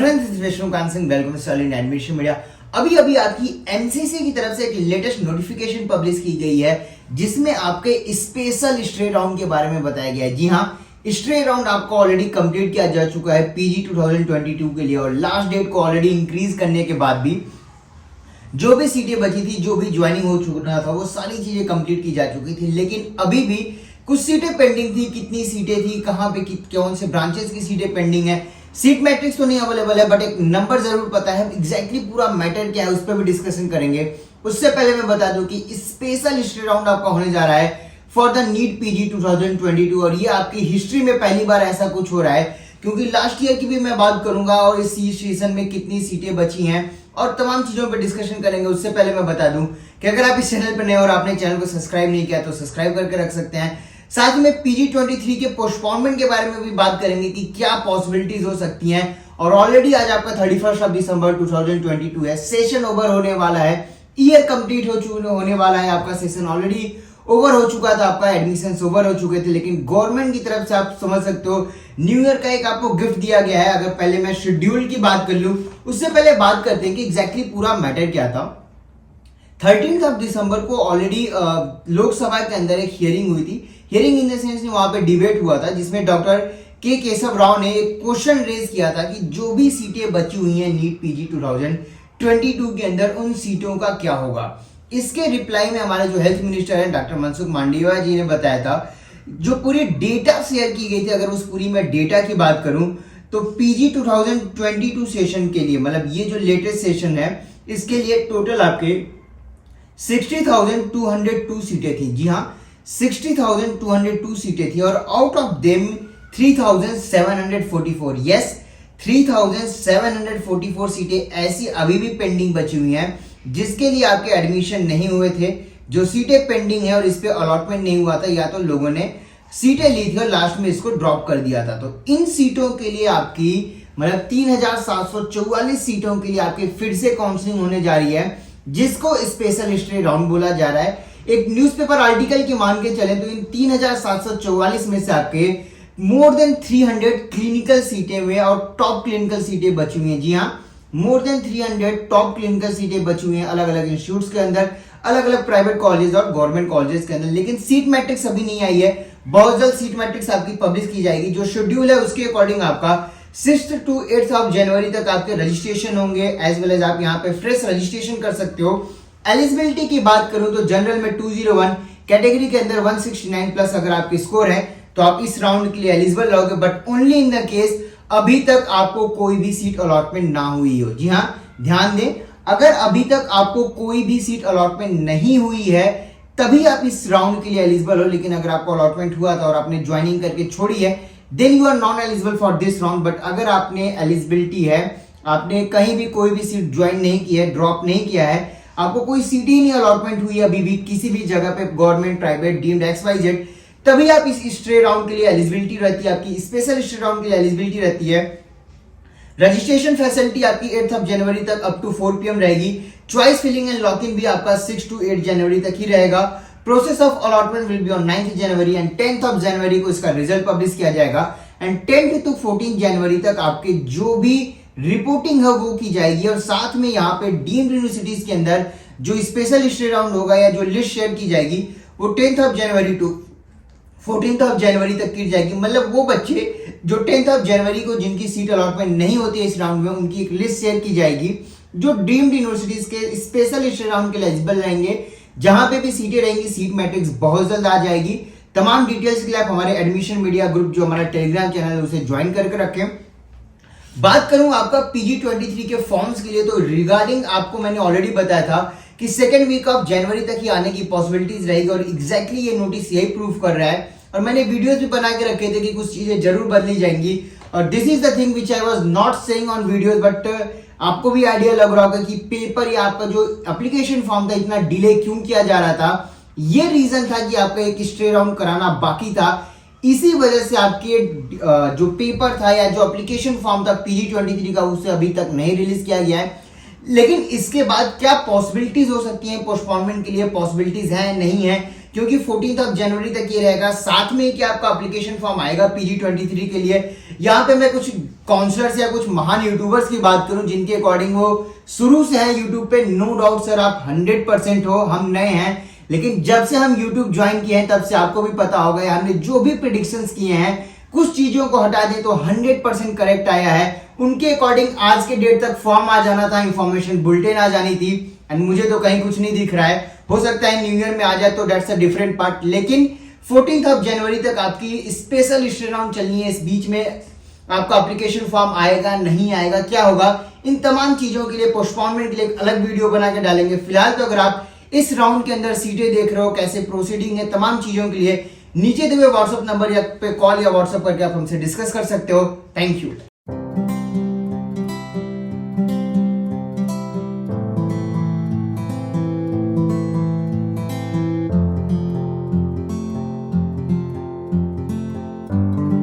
Friends, Vishnukant Singh, welcome to solid admission media. अभी अभी आपकी एमसीसी की तरफ से एक लेटेस्ट नोटिफिकेशन पब्लिश की गई है जिसमें आपके स्पेशल स्ट्रे राउंड के बारे में बताया गया है। जी हाँ, स्ट्रे राउंड आपको ऑलरेडी कंप्लीट किया जा चुका है पीजी 2022 के लिए, और लास्ट डेट को ऑलरेडी इंक्रीज करने के बाद भी जो भी सीटें बची थी, जो भी ज्वाइनिंग हो चुका था, वो सारी चीजें कंप्लीट की जा चुकी थी। लेकिन अभी भी कुछ सीटें पेंडिंग थी। कितनी सीटें थी, कहां पे कौन से ब्रांचेस की सीटें पेंडिंग है, सीट मैट्रिक्स तो नहीं अवेलेबल है, बट एक नंबर जरूर पता है। एग्जैक्टली पूरा मैटर क्या है उस पर भी डिस्कशन करेंगे। उससे पहले मैं बता दूं कि स्पेशल हिस्ट्री राउंड आपका होने जा रहा है फॉर द नीट पीजी 2022, और ये आपकी हिस्ट्री में पहली बार ऐसा कुछ हो रहा है, क्योंकि लास्ट ईयर की भी मैं बात करूंगा और इस सेशन में कितनी सीटें बची हैं और तमाम चीजों पर डिस्कशन करेंगे। उससे पहले मैं बता दूं कि अगर आप इस चैनल पर नए और आपने चैनल को सब्सक्राइब नहीं किया तो सब्सक्राइब करके रख सकते हैं। साथ में पीजी 23 के पोस्टपोनमेंट के बारे में भी बात करेंगे कि क्या पॉसिबिलिटीज हो सकती हैं। और ऑलरेडी आज आपका 31 दिसंबर 2022 है, सेशन ओवर होने वाला है, ईयर कंप्लीट होने वाला है। आपका सेशन ऑलरेडी ओवर हो चुका था, आपका एडमिशन ओवर हो चुके थे, लेकिन गवर्नमेंट की तरफ से आप समझ सकते हो न्यू ईयर का एक आपको गिफ्ट दिया गया है। अगर पहले मैं शेड्यूल की बात कर लूं, उससे पहले बात करते हैं कि एग्जैक्टली पूरा मैटर क्या था। 13 दिसंबर को ऑलरेडी लोकसभा के अंदर एक हियरिंग हुई थी। हियरिंग इन द सेंस वहां पे डिबेट हुआ था जिसमें डॉक्टर के केशव राव ने एक क्वेश्चन रेज किया था कि जो भी सीटें बची हुई हैं नीट पीजी 2022 के अंदर, उन सीटों का क्या होगा। इसके रिप्लाई में हमारे जो हेल्थ मिनिस्टर हैं डॉक्टर मनसुख मांडविया जी ने बताया था, जो पूरी डेटा शेयर की गई थी, अगर उस पूरी मैं डेटा की बात करूं तो पीजी 2022 सेशन के लिए, मतलब ये जो लेटेस्ट सेशन है, इसके लिए टोटल आपके 60,202 सीटें थी। जी हाँ, 60,202 सीटें थी, और आउट ऑफ देम 3,744, यस 3,744 सीटें ऐसी अभी भी पेंडिंग बची हुई हैं जिसके लिए आपके एडमिशन नहीं हुए थे। जो सीटें पेंडिंग है और इस पे अलॉटमेंट नहीं हुआ था, या तो लोगों ने सीटें ली थी और लास्ट में इसको ड्रॉप कर दिया था, तो इन सीटों के लिए आपकी मतलब 3,744 सीटों के लिए आपकी फिर से काउंसलिंग होने जा रही है, जिसको स्पेशल हिस्ट्री राउंड बोला जा रहा है। एक न्यूज़पेपर आर्टिकल की मान के चले तो इन 3,744 में से आपके मोर देन 300 क्लिनिकल सीटें हुए और टॉप क्लिनिकल सीटें बची हुई हैं। जी हाँ, मोर देन 300 टॉप क्लिनिकल सीटें बची हुई हैं अलग अलग इंस्टीट्यूट्स के अंदर, अलग अलग प्राइवेट कॉलेज और गवर्नमेंट कॉलेजेस के अंदर। लेकिन सीट मैट्रिक्स अभी नहीं आई है, बहुत जल्द सीट मैट्रिक्स आपकी पब्लिश की जाएगी। जो शेड्यूल है उसके अकॉर्डिंग आपका 6 to 8 ऑफ जनवरी तक आपके रजिस्ट्रेशन होंगे, एज वेल एज आप यहाँ पे फ्रेश रजिस्ट्रेशन कर सकते हो। एलिजिबिलिटी की बात करूं तो जनरल में 201, कैटेगरी के अंदर 169 प्लस अगर आपकी स्कोर है तो आप इस राउंड के लिए एलिजिबल रहोगे, but only in the case अभी तक आपको कोई भी सीट अलॉटमेंट ना हुई हो। जी हाँ, ध्यान दें, अगर अभी तक आपको कोई भी सीट अलॉटमेंट नहीं हुई है तभी आप इस राउंड के लिए एलिजिबल हो। लेकिन अगर आपको अलॉटमेंट हुआ था और आपने ज्वाइनिंग करके छोड़ी है, then you are non eligible for this round. But अगर आपने एलिजिबिलिटी है, आपने कहीं भी कोई भी सीट ज्वाइन नहीं की है, ड्रॉप नहीं किया है, आपको कोई सीट ही नहीं अलॉटमेंट हुई अभी भी किसी भी जगह पे, गवर्नमेंट, प्राइवेट, डीम्ड, XYZ, तभी आप इस स्ट्रे राउंड के लिए एलिजिबिलिटी रहती है, आपकी स्पेशल स्ट्रे राउंड के लिए एलिजिबिलिटी रहती है। रजिस्ट्रेशन फैसिलिटी आपकी 8 जनवरी तक अप टू 4 PM रहेगी। चॉइस फिलिंग एंड लॉकिंग भी आपका 6 to 8 जनवरी तक ही रहेगा। Process of allotment will be on 9 January and 10 जनवरी को इसका रिजल्ट पब्लिश किया जाएगा, एंड 10 to 14 जनवरी तक आपके जो भी रिपोर्टिंग है वो की जाएगी। और साथ में यहाँ पे डीम्ड यूनिवर्सिटीज के अंदर जो स्पेशल हिस्ट्री राउंड होगा या जो लिस्ट शेयर की जाएगी वो 10 जनवरी टू 14 जनवरी तक की जाएगी। मतलब वो बच्चे जो 10 जनवरी को जिनकी सीट अलॉटमेंट नहीं होती है इस राउंड में, उनकी एक लिस्ट शेयर की जाएगी जो डीम्ड यूनिवर्सिटीज के स्पेशल हिस्ट्री राउंड के लिए एलिजिबल रहेंगे। जहां पे भी सीटें रहेंगी, सीट मैट्रिक्स बहुत जल्द आ जाएगी। तमाम डिटेल्स के लिए आप हमारे एडमिशन मीडिया ग्रुप जो हमारा टेलीग्राम चैनल है उसे ज्वाइन करके रखें। बात करूं आपका पीजी 23 के फॉर्म्स के लिए, तो रिगार्डिंग आपको मैंने ऑलरेडी बताया था कि सेकेंड वीक ऑफ जनवरी तक ही आने की पॉसिबिलिटीज रहेगी, और एग्जैक्टली ये नोटिस यही प्रूव कर रहा है। और मैंने वीडियोस भी बना के रखे थे कि कुछ चीजें जरूर बदली जाएंगी, और this is the thing which I was not saying on videos, but आपको भी आइडिया लग रहा होगा कि पेपर या आपका जो एप्लीकेशन फॉर्म था इतना डिले क्यों किया जा रहा था। ये रीजन था कि आपका एक स्ट्रे राउंड कराना बाकी था, इसी वजह से आपके जो पेपर था या जो एप्लीकेशन फॉर्म था पीजी 23 का, उसे अभी तक नहीं रिलीज किया गया है। लेकिन इसके बाद क्या पॉसिबिलिटीज हो सकती हैं पोस्टपोनमेंट के लिए, पॉसिबिलिटीज हैं नहीं है, क्योंकि 14 जनवरी तक ये रहेगा। साथ में कि आपका एप्लीकेशन फॉर्म आएगा पीजी 23 के लिए। यहाँ पे मैं कुछ काउंसलर्स या कुछ महान यूट्यूबर्स की बात करूं जिनके अकॉर्डिंग वो शुरू से है यूट्यूब पे, नो डाउट सर आप 100% हो, हम नए हैं लेकिन जब से हम यूट्यूब ज्वाइन किए हैं तब से आपको भी पता होगा हमने जो भी प्रेडिक्शंस किए हैं कुछ चीजों को हटा दें तो 100% करेक्ट आया है। उनके अकॉर्डिंग आज के डेट तक फॉर्म आ जाना था, इंफॉर्मेशन बुलेटिन आ जानी थी, एंड मुझे तो कहीं कुछ नहीं दिख रहा है। हो सकता है न्यू ईयर में आ जाए तो दैट्स अ डिफरेंट पार्ट, लेकिन 14 जनवरी तक आपकी स्पेशल हिस्ट्री राउंड चलनी है। इस बीच में आपका एप्लीकेशन फॉर्म आएगा नहीं आएगा, क्या होगा, इन तमाम चीजों के लिए पोस्टपोनमेंट के लिए एक अलग वीडियो बना के डालेंगे। फिलहाल तो अगर आप इस राउंड के अंदर सीटें देख रहे हो, कैसे प्रोसीडिंग है, तमाम चीजों के लिए नीचे दिए हुए व्हाट्सएप नंबर या पे कॉल या व्हाट्सएप करके आप हमसे डिस्कस कर सकते हो। Thank you.